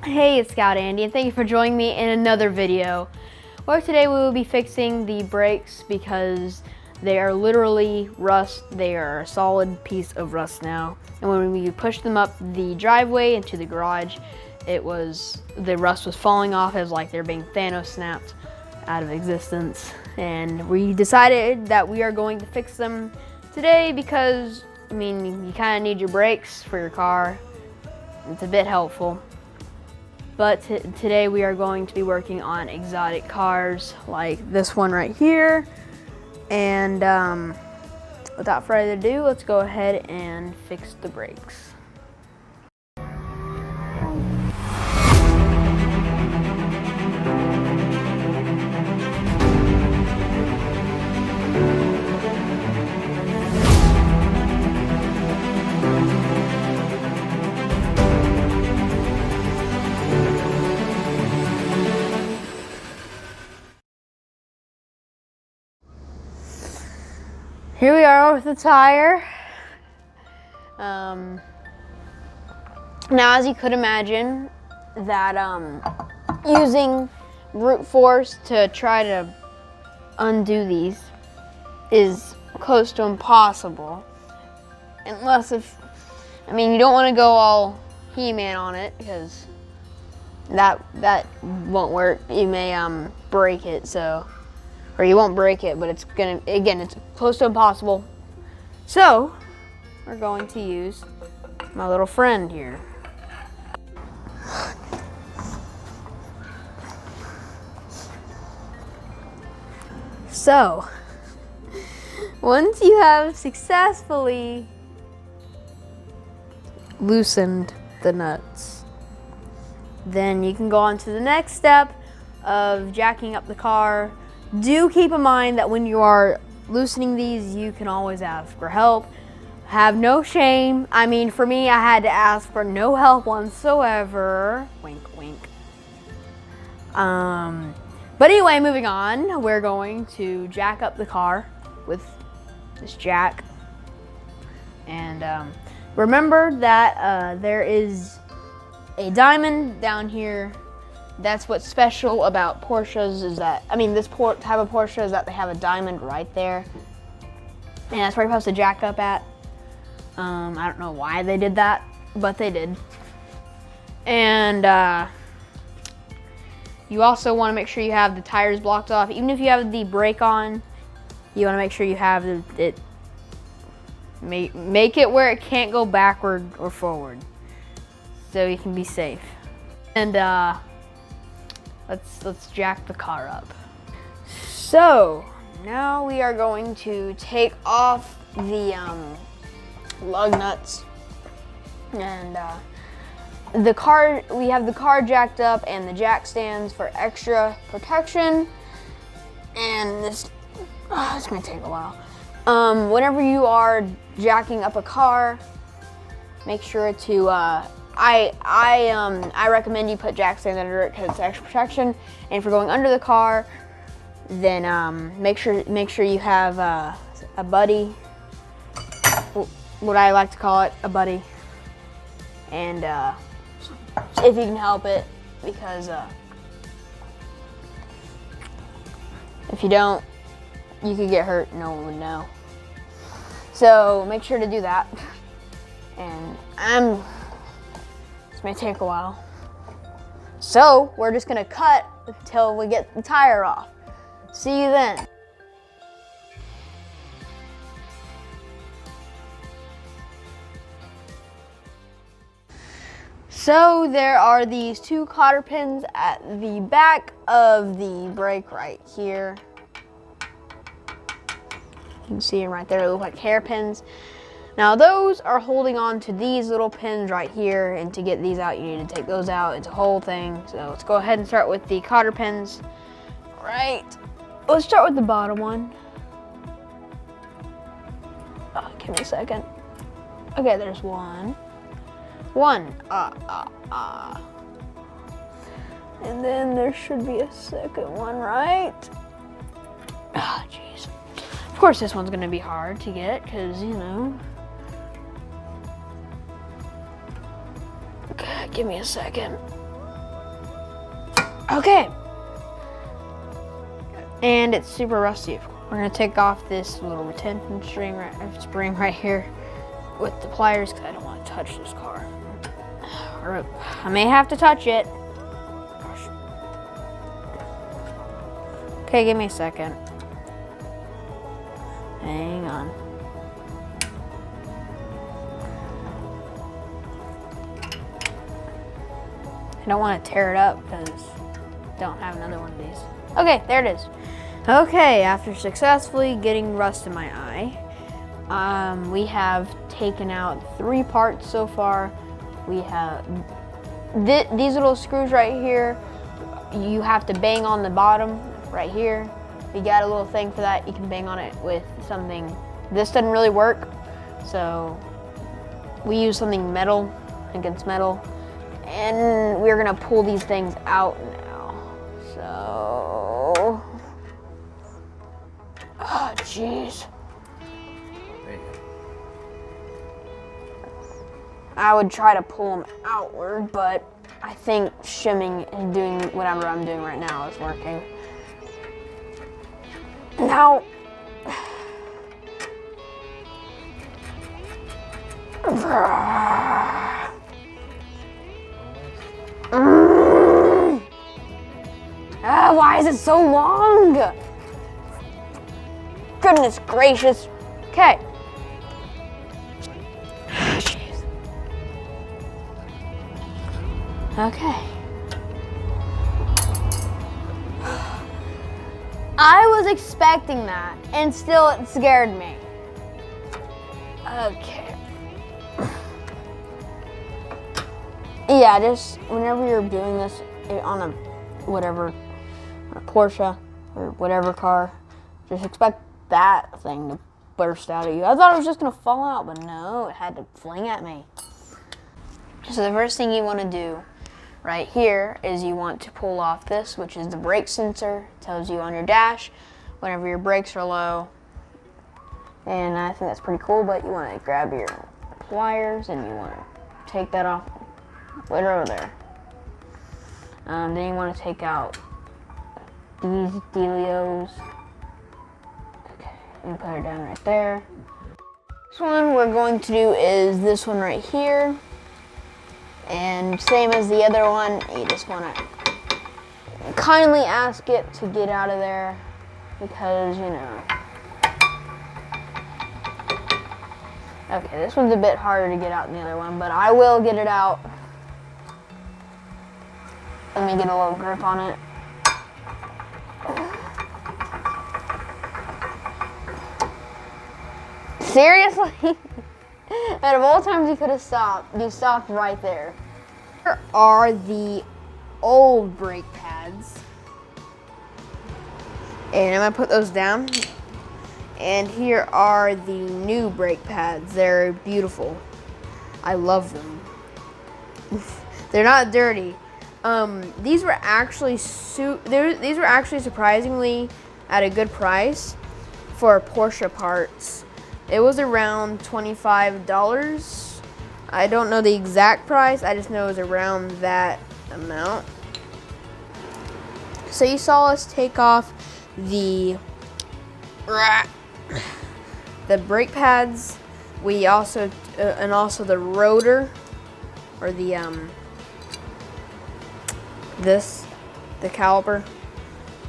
Hey, it's Scout Andy, and thank you for joining me in another video. Where today we will be fixing the brakes because they are literally rust. They are a solid piece of rust now. And when we pushed them up the driveway into the garage, the rust was falling off as like they're being Thanos snapped out of existence. And we decided that we are going to fix them today because, I mean, you kind of need your brakes for your car. It's a bit helpful. But today we are going to be working on exotic cars like this one right here. And without further ado, let's go ahead and fix the brakes. Here we are with the tire. Now, as you could imagine, that using brute force to try to undo these is close to impossible. Unless you don't want to go all He-Man on it because that won't work. You may break it, or you won't break it, but it's close to impossible. So, we're going to use my little friend here. So, once you have successfully loosened the nuts, then you can go on to the next step of jacking up the car. Do keep in mind that when you are loosening these, you can always ask for help. Have no shame. I mean, for me, I had to ask for no help whatsoever. Wink, wink. But anyway, moving on, we're going to jack up the car with this jack. And remember that there is a diamond down here. That's what's special about Porsches is that, this type of Porsche is that they have a diamond right there. And that's where you're supposed to jack up at. I don't know why they did that, but they did. And you also want to make sure you have the tires blocked off. Even if you have the brake on, you want to make sure you have it. Make it where it can't go backward or forward, so you can be safe. And let's jack the car up. So now we are going to take off the lug nuts, and we have the car jacked up and the jack stands for extra protection. And it's gonna take a while. Whenever you are jacking up a car, make sure to I recommend you put jack stands under it because it's extra protection. And if you're going under the car, then make sure you have a buddy, what I like to call it, a buddy. And if you can help it, because if you don't, you could get hurt. No one would know. So make sure to do that. And this may take a while. So we're just gonna cut until we get the tire off. See you then. So there are these two cotter pins at the back of the brake right here. You can see them right there, they look like hairpins. Now those are holding on to these little pins right here, and to get these out, you need to take those out. It's a whole thing. So let's go ahead and start with the cotter pins. Right, let's start with the bottom one. Oh, give me a second. Okay, there's one. And then there should be a second one, right? Ah, jeez. Of course this one's gonna be hard to get, because, you know. Okay, give me a second. Okay. And it's super rusty. We're gonna take off this little retention spring right here with the pliers because I don't want to touch this car. Or I may have to touch it. Okay, give me a second. Hang on. I don't want to tear it up because I don't have another one of these. Okay, there it is. Okay, after successfully getting rust in my eye, we have taken out 3 parts so far. We have these little screws right here. You have to bang on the bottom right here. We got a little thing for that. You can bang on it with something. This doesn't really work, so we use something metal against metal. And we're gonna pull these things out now. So, oh jeez. I would try to pull them outward, but I think shimming and doing whatever I'm doing right now is working. Now, why is it so long? Goodness gracious. Okay. Jeez. Okay. I was expecting that, and still it scared me. Okay. Yeah, just whenever you're doing this on a Porsche or whatever car, just expect that thing to burst out at you. I thought it was just gonna fall out, but no, it had to fling at me. So the first thing you want to do right here is you want to pull off this, which is the brake sensor. It tells you on your dash whenever your brakes are low. And I think that's pretty cool, but you want to grab your pliers and you want to take that off right over there. Then you want to take out these dealios. Okay, and put it down right there. This one we're going to do is this one right here. And same as the other one, you just want to kindly ask it to get out of there because, you know. Okay, this one's a bit harder to get out than the other one, but I will get it out. Let me get a little grip on it. Seriously? Out of all times you could have stopped, you stopped right there. Here are the old brake pads. And I'm gonna put those down. And here are the new brake pads. They're beautiful. I love them. They're not dirty. These were actually surprisingly at a good price for Porsche parts. It was around $25. I don't know the exact price. I just know it was around that amount. So you saw us take off the brake pads. We also and also the rotor, or the the caliper.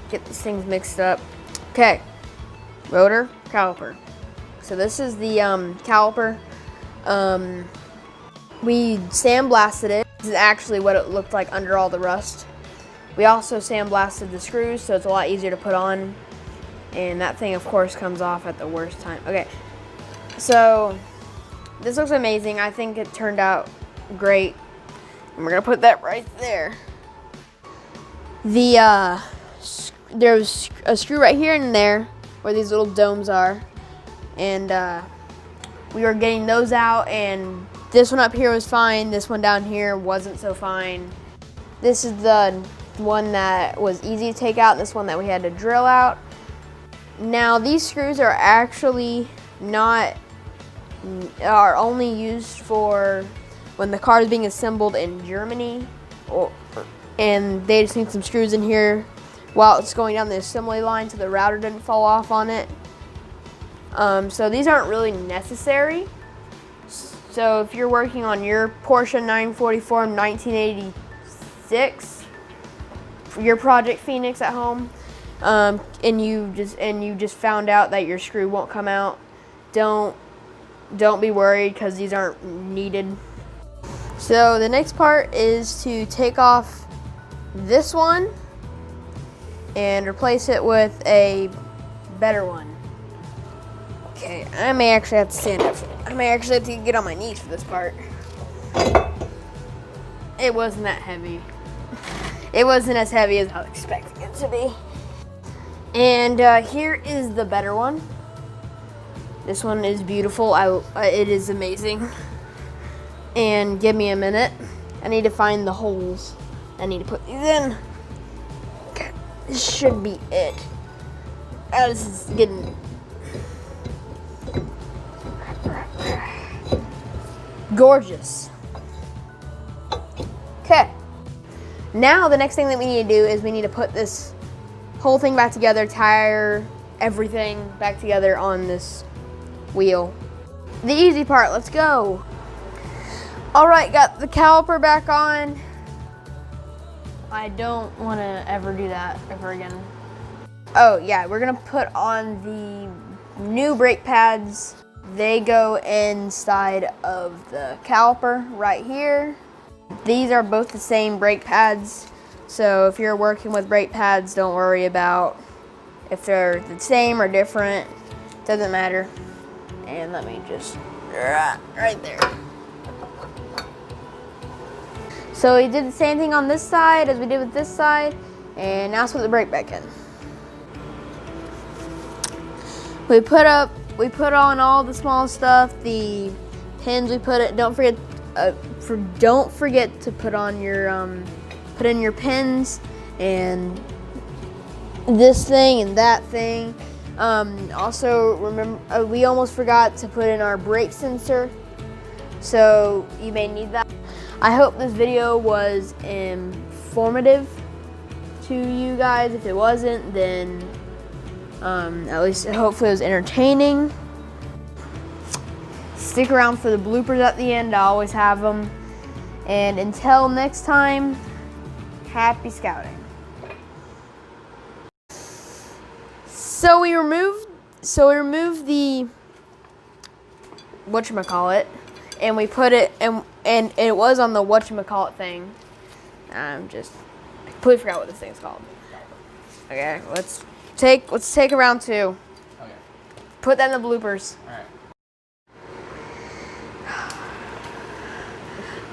Get these things mixed up. Okay, rotor, caliper. So this is the caliper. We sandblasted it. This is actually what it looked like under all the rust. We also sandblasted the screws, so it's a lot easier to put on. And that thing, of course, comes off at the worst time. Okay, so this looks amazing. I think it turned out great. And we're gonna put that right there. There's a screw right here and there where these little domes are. And we were getting those out, and this one up here was fine. This one down here wasn't so fine. This is the one that was easy to take out, this one that we had to drill out. Now these screws are actually are only used for when the car is being assembled in Germany, and they just need some screws in here while it's going down the assembly line so the router didn't fall off on it. So these aren't really necessary. So if you're working on your Porsche 944 1986, your Project Phoenix at home, and you just found out that your screw won't come out, don't be worried because these aren't needed. So the next part is to take off this one and replace it with a better one. Okay, I may actually have to stand up. I may actually have to get on my knees for this part. It wasn't that heavy. It wasn't as heavy as I was expecting it to be. And here is the better one. This one is beautiful. It is amazing. And give me a minute. I need to find the holes. I need to put these in. Okay, this should be it. Oh, this is getting gorgeous. Okay. Now the next thing that we need to do is we need to put this whole thing back together, tire, everything back together on this wheel. The easy part, let's go. All right, got the caliper back on. I don't want to ever do that ever again. Oh yeah, we're gonna put on the new brake pads. They go inside of the caliper right here. These are both the same brake pads. So if you're working with brake pads, don't worry about if they're the same or different. Doesn't matter. And let me just, right there. So we did the same thing on this side as we did with this side, and now let's put the brake back in. We put on all the small stuff, the pins we put it, don't forget to put on your, put in your pins and this thing and that thing. Also remember, we almost forgot to put in our brake sensor, so you may need that. I hope this video was informative to you guys. If it wasn't, then at least hopefully it was entertaining. Stick around for the bloopers at the end. I always have them. And until next time, happy scouting. So we removed the whatchamacallit, and we put it and it was on the whatchamacallit thing. I'm just completely forgot what this thing's called. Okay, let's take a round 2. Okay. Put that in the bloopers. All right.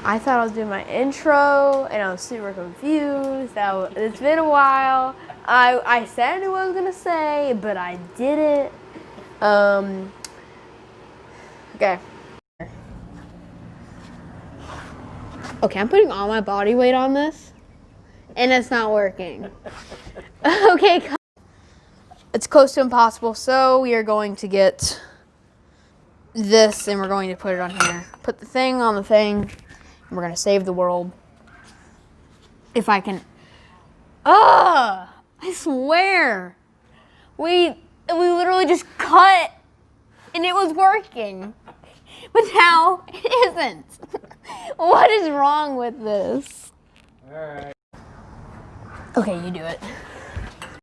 I thought I was doing my intro, and I was super confused. It's been a while. I said what I was gonna say, but I didn't. Okay. Okay, I'm putting all my body weight on this, and it's not working. Okay, it's close to impossible, so we are going to get this, and we're going to put it on here. Put the thing on the thing, and we're going to save the world. If I can. I swear. We literally just cut, and it was working. But now it isn't. What is wrong with this? All right. Okay, you do it.